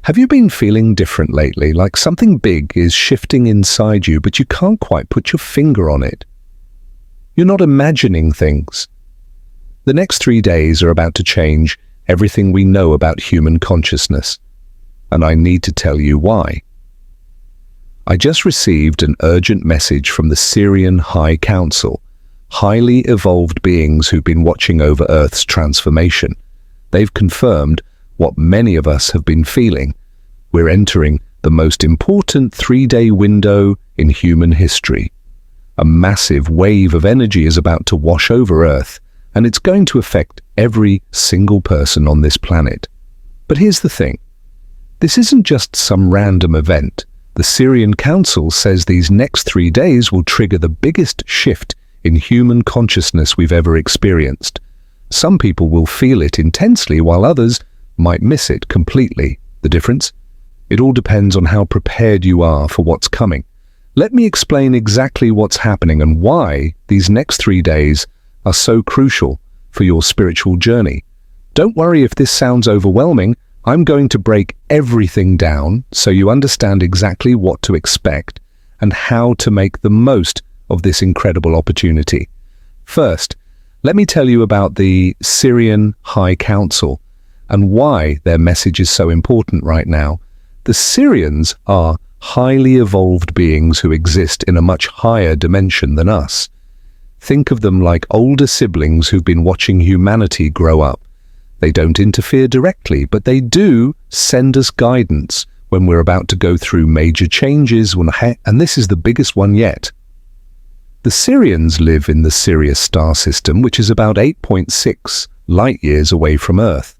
Have you been feeling different lately, like something big is shifting inside you, but you can't quite put your finger on it? You're not imagining things. The next 3 days are about to change everything we know about human consciousness, and I need to tell you why. I just received an urgent message from the Syrian High Council, highly evolved beings who've been watching over Earth's transformation. They've confirmed what many of us have been feeling. We're entering the most important 3-day window in human history. A massive wave of energy is about to wash over Earth, and it's going to affect every single person on this planet. But here's the thing. This isn't just some random event. The Syrian Council says these next 3 days will trigger the biggest shift in human consciousness we've ever experienced. Some people will feel it intensely, while others might miss it completely. The difference? It all depends on how prepared you are for what's coming. Let me explain exactly what's happening and why these next 3 days are so crucial for your spiritual journey. Don't worry if this sounds overwhelming. I'm going to break everything down so you understand exactly what to expect and how to make the most of this incredible opportunity. First, let me tell you about the Syrian High Council and why their message is so important right now. The Syrians are highly evolved beings who exist in a much higher dimension than us. Think of them like older siblings who've been watching humanity grow up. They don't interfere directly, but they do send us guidance when we're about to go through major changes, and this is the biggest one yet. The Syrians live in the Sirius star system, which is about 8.6 light-years away from Earth.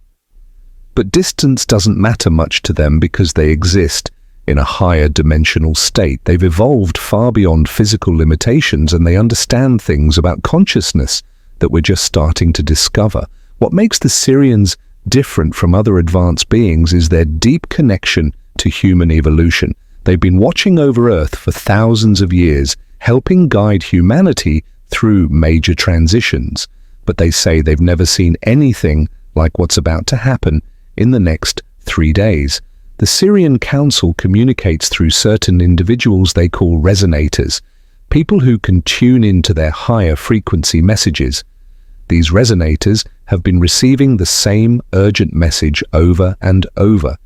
But distance doesn't matter much to them because they exist in a higher dimensional state. They've evolved far beyond physical limitations, and they understand things about consciousness that we're just starting to discover. What makes the Syrians different from other advanced beings is their deep connection to human evolution. They've been watching over Earth for thousands of years, helping guide humanity through major transitions. But they say they've never seen anything like what's about to happen in the next 3 days. The Syrian Council communicates through certain individuals they call resonators, people who can tune into their higher frequency messages. These resonators have been receiving the same urgent message over and over.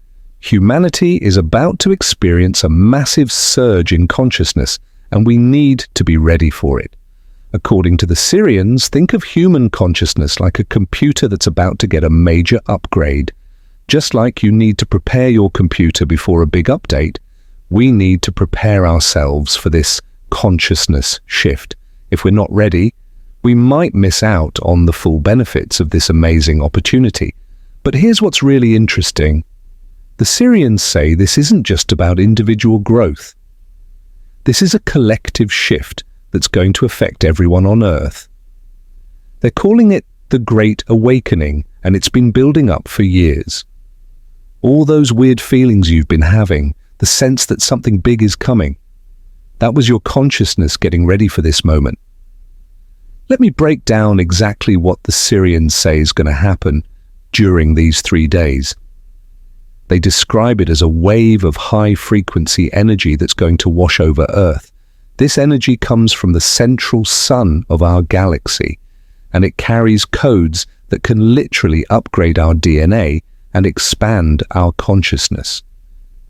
Humanity is about to experience a massive surge in consciousness, and we need to be ready for it. According to the Syrians, think of human consciousness like a computer that's about to get a major upgrade. Just like you need to prepare your computer before a big update, we need to prepare ourselves for this consciousness shift. If we're not ready, we might miss out on the full benefits of this amazing opportunity. But here's what's really interesting. The Syrians say this isn't just about individual growth. This is a collective shift that's going to affect everyone on Earth. They're calling it the Great Awakening, and it's been building up for years. All those weird feelings you've been having, the sense that something big is coming, that was your consciousness getting ready for this moment. Let me break down exactly what the Syrians say is going to happen during these 3 days. They describe it as a wave of high-frequency energy that's going to wash over Earth. This energy comes from the central sun of our galaxy, and it carries codes that can literally upgrade our DNA and expand our consciousness.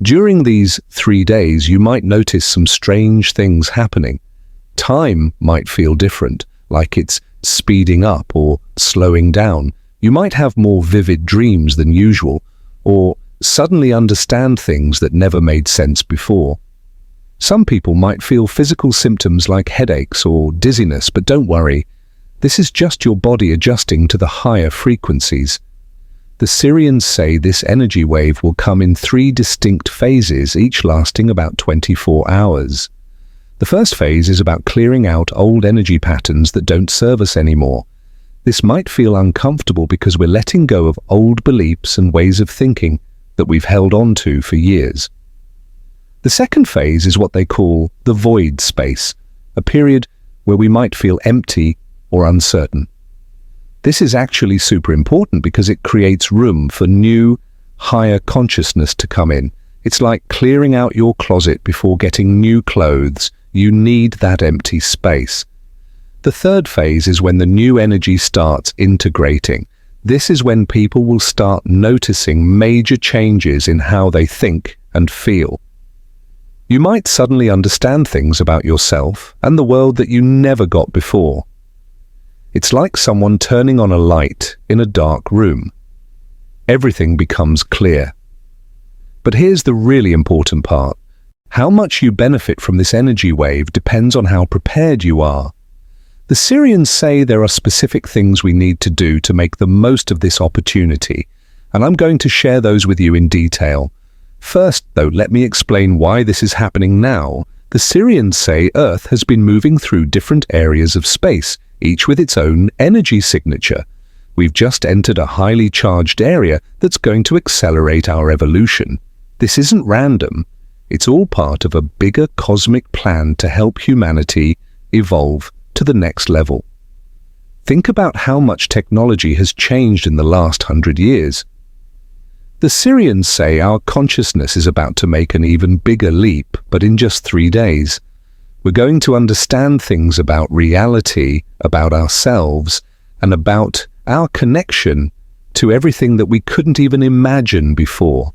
During these 3 days, you might notice some strange things happening. Time might feel different, like it's speeding up or slowing down. You might have more vivid dreams than usual, or suddenly understand things that never made sense before. Some people might feel physical symptoms like headaches or dizziness, but don't worry. This is just your body adjusting to the higher frequencies. The Syrians say this energy wave will come in 3 distinct phases, each lasting about 24 hours. The first phase is about clearing out old energy patterns that don't serve us anymore. This might feel uncomfortable because we're letting go of old beliefs and ways of thinking that we've held on to for years. The second phase is what they call the void space, a period where we might feel empty or uncertain. This is actually super important because it creates room for new, higher consciousness to come in. It's like clearing out your closet before getting new clothes. You need that empty space. The third phase is when the new energy starts integrating. This is when people will start noticing major changes in how they think and feel. You might suddenly understand things about yourself and the world that you never got before. It's like someone turning on a light in a dark room. Everything becomes clear. But here's the really important part. How much you benefit from this energy wave depends on how prepared you are. The Syrians say there are specific things we need to do to make the most of this opportunity, and I'm going to share those with you in detail. First, though, let me explain why this is happening now. The Syrians say Earth has been moving through different areas of space, each with its own energy signature. We've just entered a highly charged area that's going to accelerate our evolution. This isn't random. It's all part of a bigger cosmic plan to help humanity evolve to the next level. Think about how much technology has changed in the last 100 years. The Syrians say our consciousness is about to make an even bigger leap, but in just 3 days. We're going to understand things about reality, about ourselves, and about our connection to everything that we couldn't even imagine before.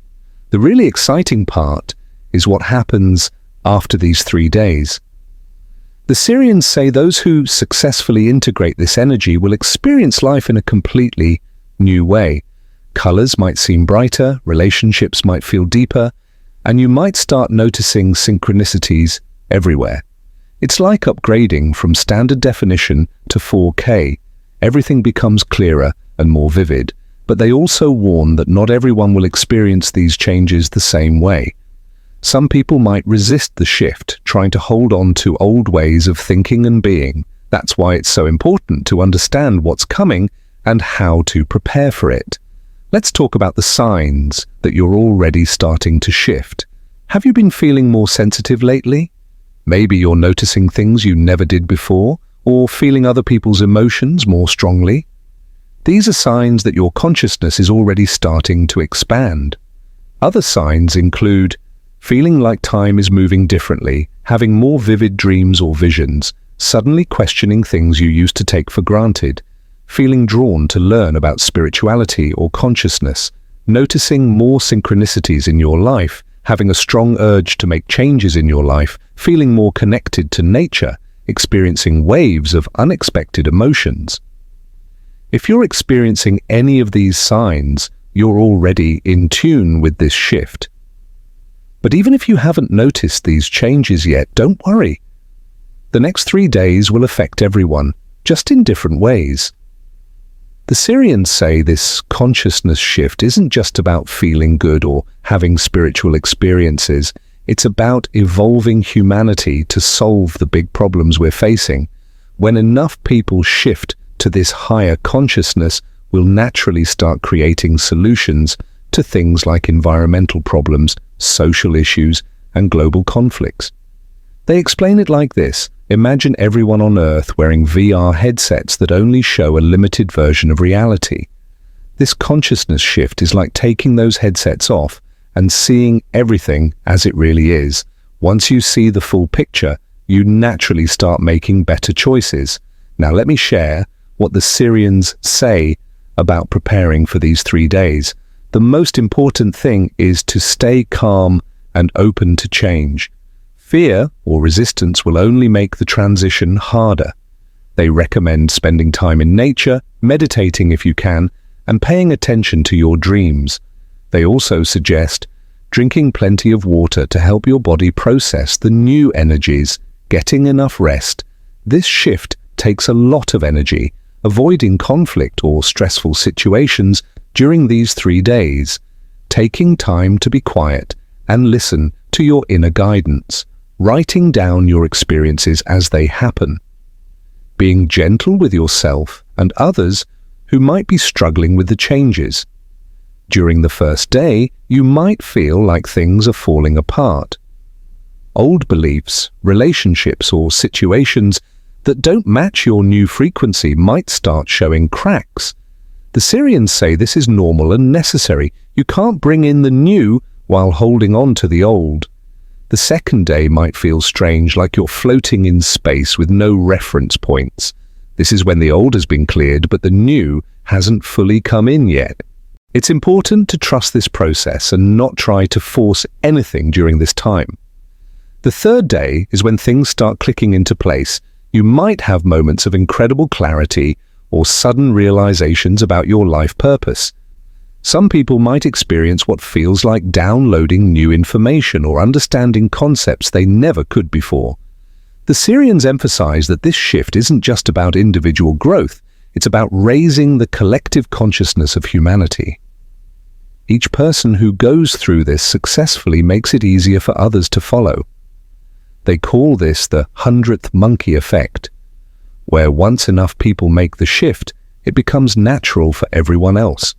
The really exciting part is what happens after these 3 days. The Syrians say those who successfully integrate this energy will experience life in a completely new way. Colors might seem brighter, relationships might feel deeper, and you might start noticing synchronicities everywhere. It's like upgrading from standard definition to 4K. Everything becomes clearer and more vivid, but they also warn that not everyone will experience these changes the same way. Some people might resist the shift, trying to hold on to old ways of thinking and being. That's why it's so important to understand what's coming and how to prepare for it. Let's talk about the signs that you're already starting to shift. Have you been feeling more sensitive lately? Maybe you're noticing things you never did before, or feeling other people's emotions more strongly. These are signs that your consciousness is already starting to expand. Other signs include feeling like time is moving differently, having more vivid dreams or visions, suddenly questioning things you used to take for granted, feeling drawn to learn about spirituality or consciousness, noticing more synchronicities in your life, having a strong urge to make changes in your life, feeling more connected to nature, experiencing waves of unexpected emotions. If you're experiencing any of these signs, you're already in tune with this shift. But even if you haven't noticed these changes yet, don't worry. The next 3 days will affect everyone, just in different ways. The Syrians say this consciousness shift isn't just about feeling good or having spiritual experiences. It's about evolving humanity to solve the big problems we're facing. When enough people shift to this higher consciousness, we'll naturally start creating solutions to things like environmental problems, social issues, and global conflicts. They explain it like this. Imagine everyone on Earth wearing VR headsets that only show a limited version of reality. This consciousness shift is like taking those headsets off and seeing everything as it really is. Once you see the full picture, you naturally start making better choices. Now let me share what the Syrians say about preparing for these 3 days. The most important thing is to stay calm and open to change. Fear or resistance will only make the transition harder. They recommend spending time in nature, meditating if you can, and paying attention to your dreams. They also suggest drinking plenty of water to help your body process the new energies, getting enough rest. This shift takes a lot of energy. Avoiding conflict or stressful situations during these 3 days, taking time to be quiet and listen to your inner guidance, writing down your experiences as they happen, being gentle with yourself and others who might be struggling with the changes. During the first day, you might feel like things are falling apart. Old beliefs, relationships, or situations that don't match your new frequency might start showing cracks. The Syrians say this is normal and necessary. You can't bring in the new while holding on to the old. The second day might feel strange, like you're floating in space with no reference points. This is when the old has been cleared, but the new hasn't fully come in yet. It's important to trust this process and not try to force anything during this time. The third day is when things start clicking into place. You might have moments of incredible clarity or sudden realizations about your life purpose. Some people might experience what feels like downloading new information or understanding concepts they never could before. The Syrians emphasize that this shift isn't just about individual growth, it's about raising the collective consciousness of humanity. Each person who goes through this successfully makes it easier for others to follow. They call this the 100th monkey effect, where once enough people make the shift, it becomes natural for everyone else.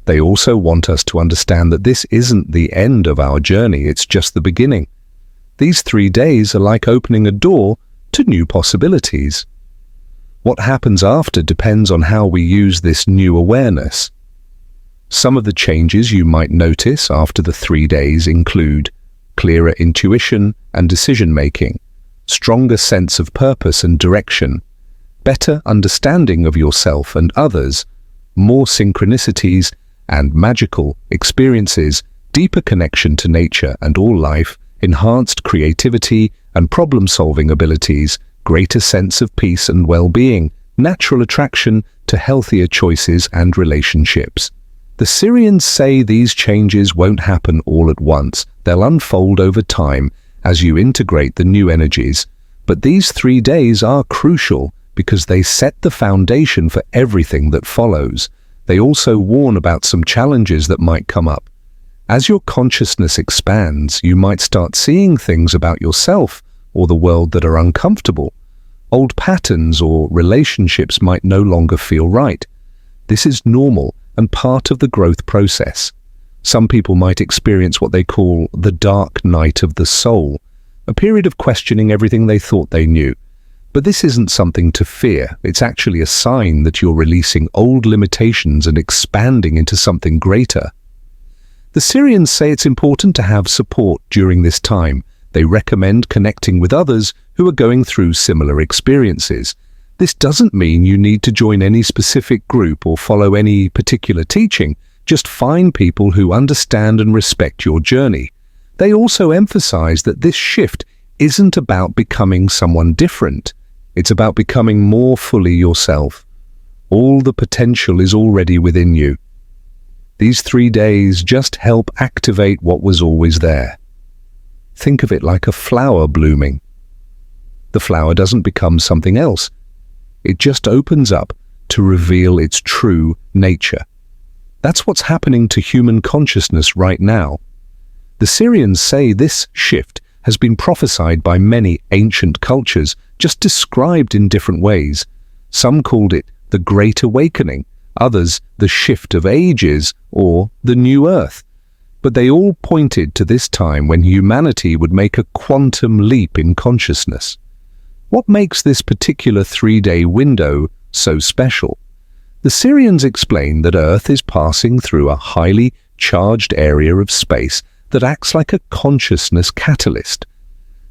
They also want us to understand that this isn't the end of our journey, it's just the beginning. These 3 days are like opening a door to new possibilities. What happens after depends on how we use this new awareness. Some of the changes you might notice after the 3 days include clearer intuition and decision-making, stronger sense of purpose and direction, better understanding of yourself and others, more synchronicities and magical experiences, deeper connection to nature and all life, enhanced creativity and problem-solving abilities, greater sense of peace and well-being, natural attraction to healthier choices and relationships. The Syrians say these changes won't happen all at once. They'll unfold over time as you integrate the new energies. But these 3 days are crucial because they set the foundation for everything that follows. They also warn about some challenges that might come up. As your consciousness expands, you might start seeing things about yourself or the world that are uncomfortable. Old patterns or relationships might no longer feel right. This is normal and part of the growth process. Some people might experience what they call the dark night of the soul, a period of questioning everything they thought they knew. But this isn't something to fear. It's actually a sign that you're releasing old limitations and expanding into something greater. The Syrians say it's important to have support during this time. They recommend connecting with others who are going through similar experiences. This doesn't mean you need to join any specific group or follow any particular teaching. Just find people who understand and respect your journey. They also emphasize that this shift isn't about becoming someone different. It's about becoming more fully yourself. All the potential is already within you. These 3 days just help activate what was always there. Think of it like a flower blooming. The flower doesn't become something else. It just opens up to reveal its true nature. That's what's happening to human consciousness right now. The Syrians say this shift has been prophesied by many ancient cultures, just described in different ways. Some called it the Great Awakening, others the shift of ages or the new earth. But they all pointed to this time when humanity would make a quantum leap in consciousness. What makes this particular 3-day window so special? The Syrians explain that Earth is passing through a highly charged area of space that acts like a consciousness catalyst.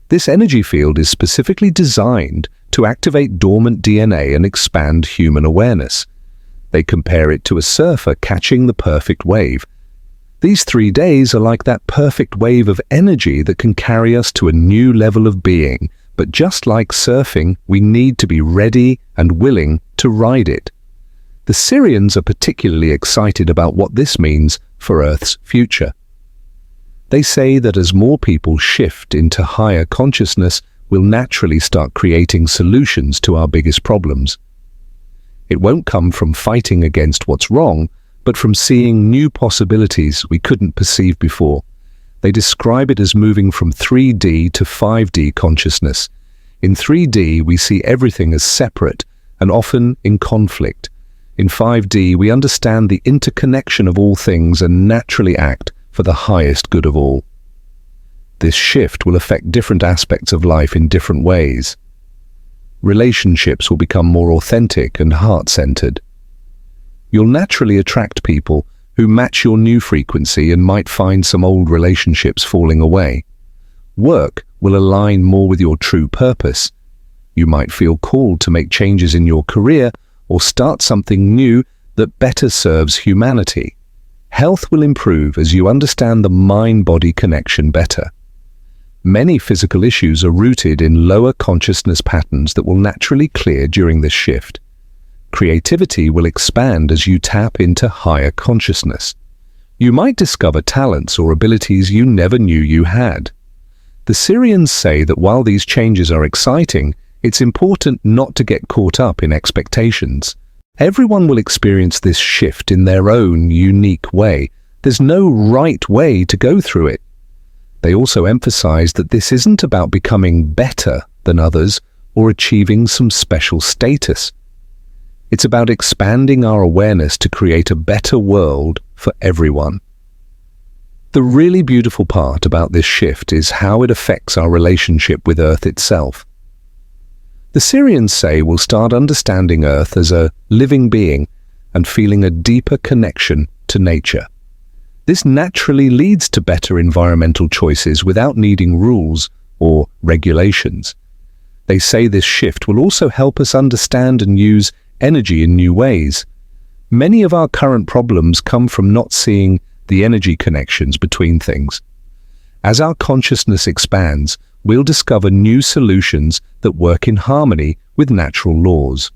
This energy field is specifically designed to activate dormant DNA and expand human awareness. They compare it to a surfer catching the perfect wave. These 3 days are like that perfect wave of energy that can carry us to a new level of being. But just like surfing, we need to be ready and willing to ride it. The Syrians are particularly excited about what this means for Earth's future. They say that as more people shift into higher consciousness, we'll naturally start creating solutions to our biggest problems. It won't come from fighting against what's wrong, but from seeing new possibilities we couldn't perceive before. They describe it as moving from 3D to 5D consciousness. In 3D, we see everything as separate and often in conflict. In 5D, we understand the interconnection of all things and naturally act for the highest good of all. This shift will affect different aspects of life in different ways. Relationships will become more authentic and heart-centered. You'll naturally attract people who match your new frequency and might find some old relationships falling away. Work will align more with your true purpose. You might feel called to make changes in your career or start something new that better serves humanity. Health will improve as you understand the mind-body connection better. Many physical issues are rooted in lower consciousness patterns that will naturally clear during this shift. Creativity will expand as you tap into higher consciousness. You might discover talents or abilities you never knew you had. The Syrians say that while these changes are exciting, it's important not to get caught up in expectations. Everyone will experience this shift in their own unique way. There's no right way to go through it. They also emphasize that this isn't about becoming better than others or achieving some special status. It's about expanding our awareness to create a better world for everyone. The really beautiful part about this shift is how it affects our relationship with Earth itself. The Syrians say we'll start understanding Earth as a living being and feeling a deeper connection to nature. This naturally leads to better environmental choices without needing rules or regulations. They say this shift will also help us understand and use energy in new ways. Many of our current problems come from not seeing the energy connections between things. As our consciousness expands, we'll discover new solutions that work in harmony with natural laws.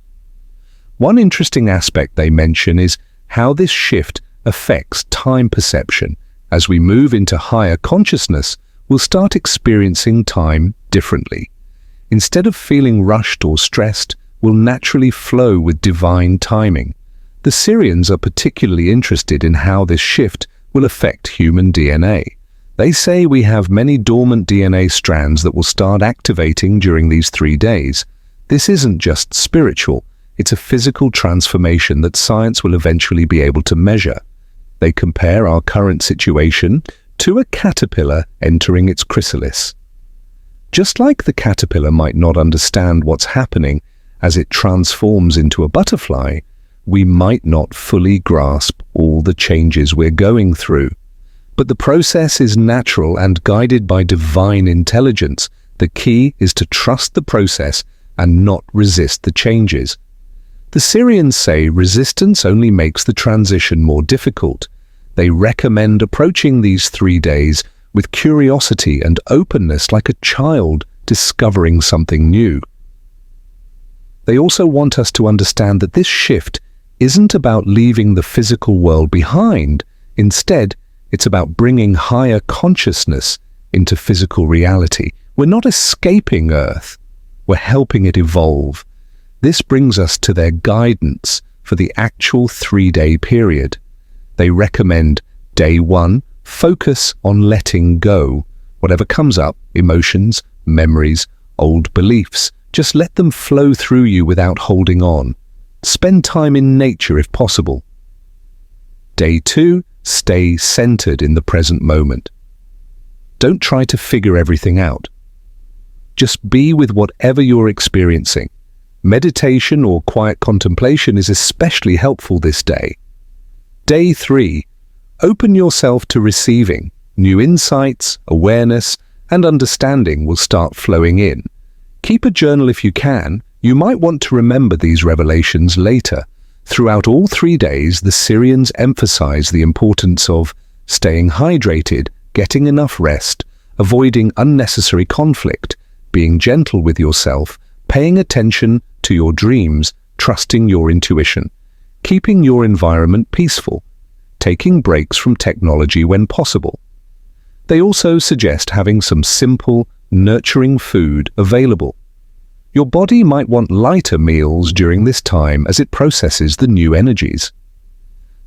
One interesting aspect they mention is how this shift affects time perception. As we move into higher consciousness, we'll start experiencing time differently. Instead of feeling rushed or stressed, we'll naturally flow with divine timing. The Syrians are particularly interested in how this shift will affect human DNA. They say we have many dormant DNA strands that will start activating during these 3 days. This isn't just spiritual, it's a physical transformation that science will eventually be able to measure. They compare our current situation to a caterpillar entering its chrysalis. Just like the caterpillar might not understand what's happening as it transforms into a butterfly, we might not fully grasp all the changes we're going through. But the process is natural and guided by divine intelligence. The key is to trust the process and not resist the changes. The Syrians say resistance only makes the transition more difficult. They recommend approaching these 3 days with curiosity and openness like a child discovering something new. They also want us to understand that this shift isn't about leaving the physical world behind. Instead, it's about bringing higher consciousness into physical reality. We're not escaping Earth, we're helping it evolve. This brings us to their guidance for the actual 3-day period. They recommend day 1, focus on letting go. Whatever comes up, emotions, memories, old beliefs, just let them flow through you without holding on. Spend time in nature if possible. Day 2, stay centered in the present moment. Don't try to figure everything out. Just be with whatever you're experiencing. Meditation or quiet contemplation is especially helpful this day. Day 3, open yourself to receiving. New insights, awareness, and understanding will start flowing in. Keep a journal if you can. You might want to remember these revelations later. Throughout all 3 days, the Syrians emphasize the importance of staying hydrated, getting enough rest, avoiding unnecessary conflict, being gentle with yourself, paying attention to your dreams, trusting your intuition, keeping your environment peaceful, taking breaks from technology when possible. They also suggest having some simple, nurturing food available. Your body might want lighter meals during this time as it processes the new energies.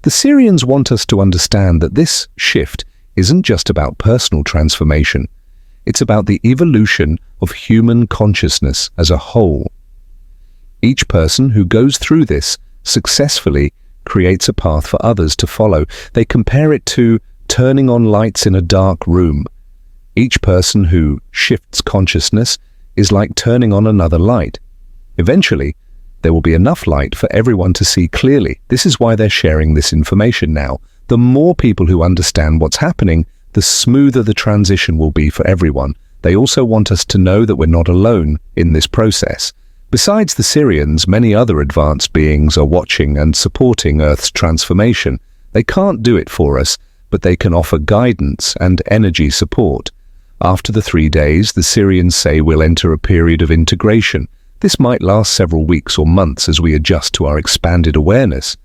The Syrians want us to understand that this shift isn't just about personal transformation. It's about the evolution of human consciousness as a whole. Each person who goes through this successfully creates a path for others to follow. They compare it to turning on lights in a dark room. Each person who shifts consciousness is like turning on another light. Eventually, There will be enough light for everyone to see clearly. This is why they're sharing this information now. The more people who understand what's happening, the smoother the transition will be for everyone. They also want us to know that we're not alone in this process. Besides the Syrians, many other advanced beings are watching and supporting Earth's transformation. They can't do it for us, but they can offer guidance and energy support. After the 3 days, the Syrians say we'll enter a period of integration. This might last several weeks or months as we adjust to our expanded awareness.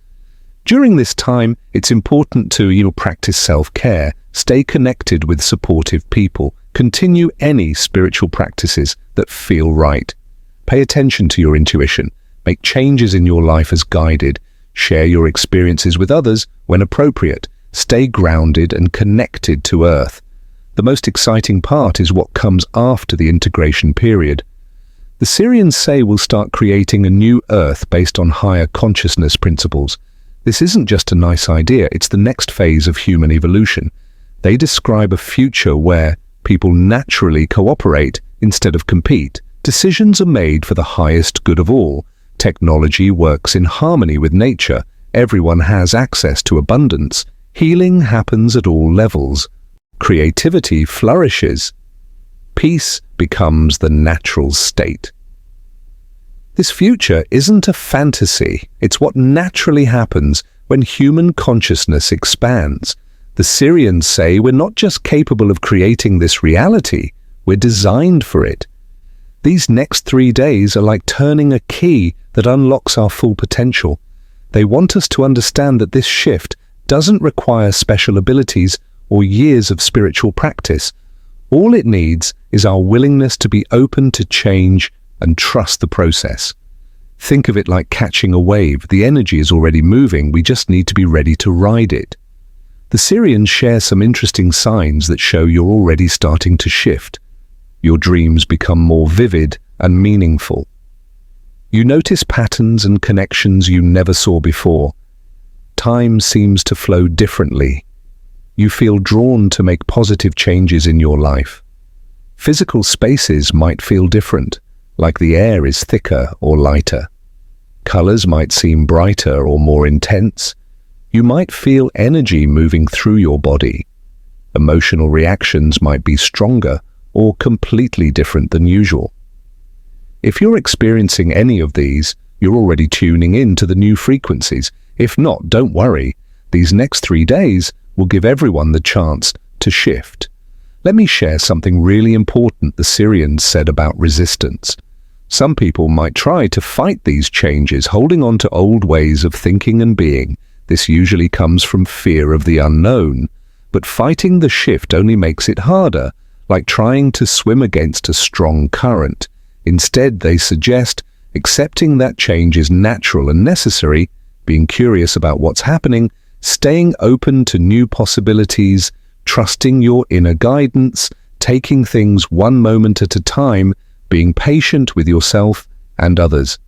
During this time, it's important to practice self-care, stay connected with supportive people, continue any spiritual practices that feel right. Pay attention to your intuition, make changes in your life as guided, share your experiences with others when appropriate, stay grounded and connected to Earth. The most exciting part is what comes after the integration period. The Syrians say we'll start creating a new Earth based on higher consciousness principles. This isn't just a nice idea, it's the next phase of human evolution. They describe a future where people naturally cooperate instead of compete. Decisions are made for the highest good of all. Technology works in harmony with nature. Everyone has access to abundance. Healing happens at all levels. Creativity flourishes. Peace becomes the natural state. This future isn't a fantasy. It's what naturally happens when human consciousness expands. The Syrians say we're not just capable of creating this reality, we're designed for it. These next 3 days are like turning a key that unlocks our full potential. They want us to understand that this shift doesn't require special abilities or years of spiritual practice. All it needs is our willingness to be open to change and trust the process. Think of it like catching a wave. The energy is already moving, we just need to be ready to ride it. The Syrians share some interesting signs that show you're already starting to shift. Your dreams become more vivid and meaningful. You notice patterns and connections you never saw before. Time seems to flow differently. You feel drawn to make positive changes in your life. Physical spaces might feel different, like the air is thicker or lighter. Colors might seem brighter or more intense. You might feel energy moving through your body. Emotional reactions might be stronger or completely different than usual. If you're experiencing any of these, you're already tuning in to the new frequencies. If not, don't worry. These next 3 days will give everyone the chance to shift. Let me share something really important the Syrians said about resistance. Some people might try to fight these changes, holding on to old ways of thinking and being. This usually comes from fear of the unknown. But fighting the shift only makes it harder, like trying to swim against a strong current. Instead, they suggest accepting that change is natural and necessary, being curious about what's happening, staying open to new possibilities, trusting your inner guidance, taking things one moment at a time, being patient with yourself and others.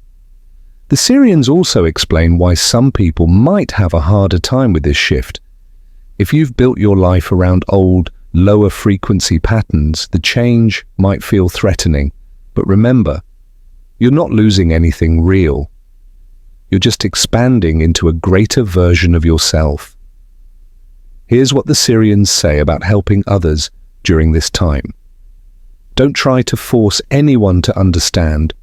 The Syrians also explain why some people might have a harder time with this shift. If you've built your life around old, lower frequency patterns, the change might feel threatening. But remember, you're not losing anything real. You're just expanding into a greater version of yourself. Here's what the Syrians say about helping others during this time. Don't try to force anyone to understand.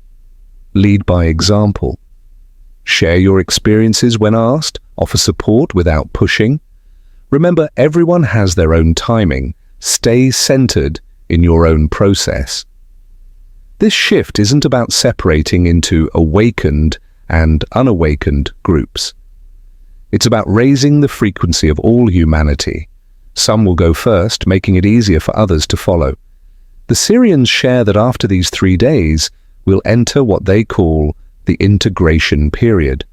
Lead by example. Share your experiences when asked. Offer support without pushing. Remember, everyone has their own timing. Stay centered in your own process. This shift isn't about separating into awakened and unawakened groups. It's about raising the frequency of all humanity. Some will go first, making it easier for others to follow. The Syrians share that after these 3 days, we'll enter what they call the integration period.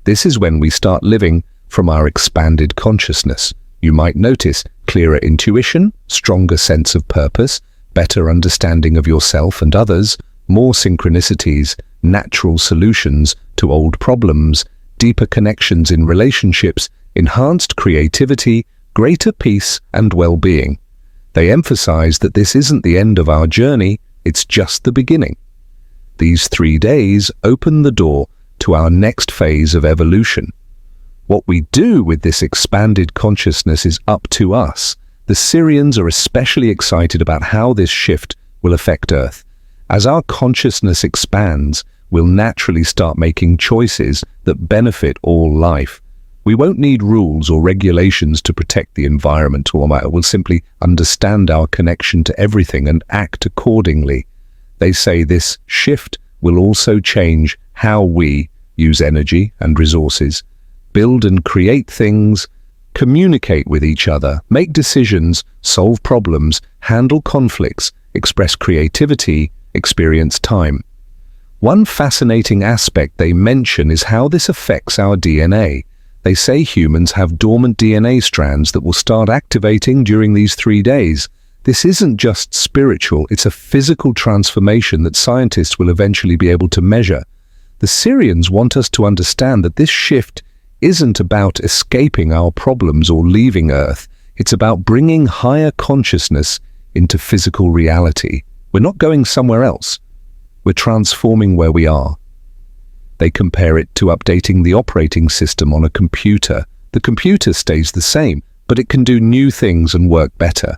This is when we start living from our expanded consciousness. You might notice clearer intuition, stronger sense of purpose, better understanding of yourself and others, more synchronicities, natural solutions to old problems, deeper connections in relationships, enhanced creativity, greater peace and well-being. They emphasize that this isn't the end of our journey, it's just the beginning. These 3 days open the door to our next phase of evolution. What we do with this expanded consciousness is up to us. The Syrians are especially excited about how this shift will affect Earth. As our consciousness expands, we'll naturally start making choices that benefit all life. We won't need rules or regulations to protect the environment or matter. We'll simply understand our connection to everything and act accordingly. They say this shift will also change how we use energy and resources, build and create things, communicate with each other, make decisions, solve problems, handle conflicts, express creativity, experience time. One fascinating aspect they mention is how this affects our DNA. They say humans have dormant DNA strands that will start activating during these 3 days. This isn't just spiritual, it's a physical transformation that scientists will eventually be able to measure. The Syrians want us to understand that this shift isn't about escaping our problems or leaving Earth. It's about bringing higher consciousness into physical reality. We're not going somewhere else. We're transforming where we are. They compare it to updating the operating system on a computer. The computer stays the same, but it can do new things and work better.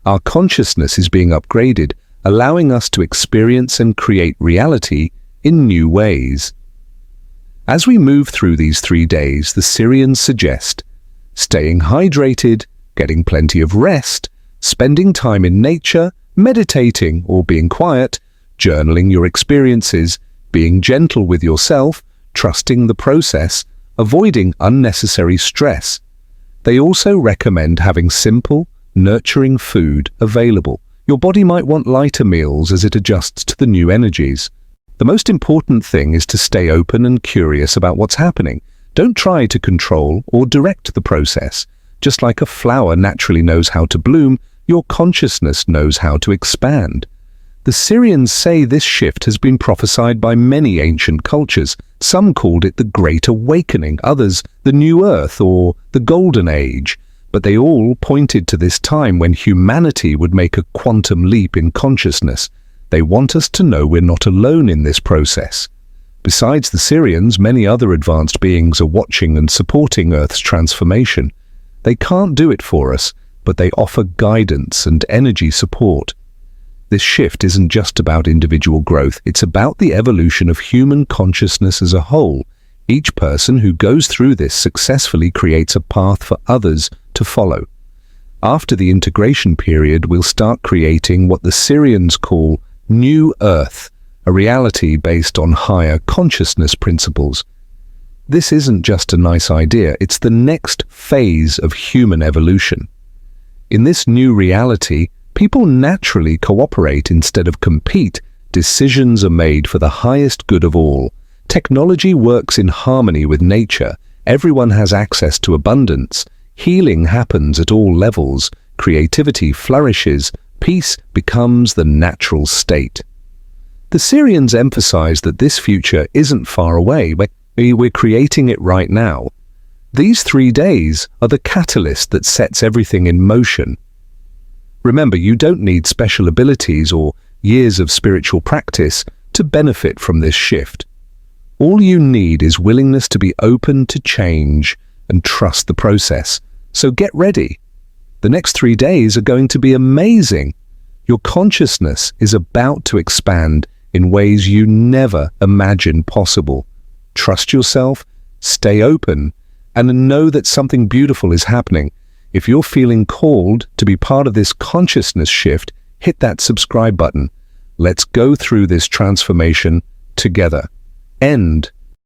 Our consciousness is being upgraded, allowing us to experience and create reality in new ways. As we move through these 3 days, the Syrians suggest staying hydrated, getting plenty of rest, spending time in nature, meditating or being quiet, journaling your experiences, being gentle with yourself, trusting the process, avoiding unnecessary stress. They also recommend having simple, nurturing food available. Your body might want lighter meals as it adjusts to the new energies. The most important thing is to stay open and curious about what's happening. Don't try to control or direct the process. Just like a flower naturally knows how to bloom, your consciousness knows how to expand. The Syrians say this shift has been prophesied by many ancient cultures. Some called it the Great Awakening, others the New Earth or the Golden Age. But they all pointed to this time when humanity would make a quantum leap in consciousness. They want us to know we're not alone in this process. Besides the Syrians, many other advanced beings are watching and supporting Earth's transformation. They can't do it for us, but they offer guidance and energy support. This shift isn't just about individual growth, it's about the evolution of human consciousness as a whole. Each person who goes through this successfully creates a path for others to follow. After the integration period, we'll start creating what the Syrians call New Earth, a reality based on higher consciousness principles. This isn't just a nice idea, it's the next phase of human evolution. In this new reality, people naturally cooperate instead of compete. Decisions are made for the highest good of all. Technology works in harmony with nature. Everyone has access to abundance. Healing happens at all levels. Creativity flourishes. Peace becomes the natural state. The Syrians emphasize that this future isn't far away. We're creating it right now. These 3 days are the catalyst that sets everything in motion. Remember, you don't need special abilities or years of spiritual practice to benefit from this shift. All you need is willingness to be open to change and trust the process. So get ready. The next 3 days are going to be amazing. Your consciousness is about to expand in ways you never imagined possible. Trust yourself, stay open, and know that something beautiful is happening. If you're feeling called to be part of this consciousness shift, hit that subscribe button. Let's go through this transformation together. End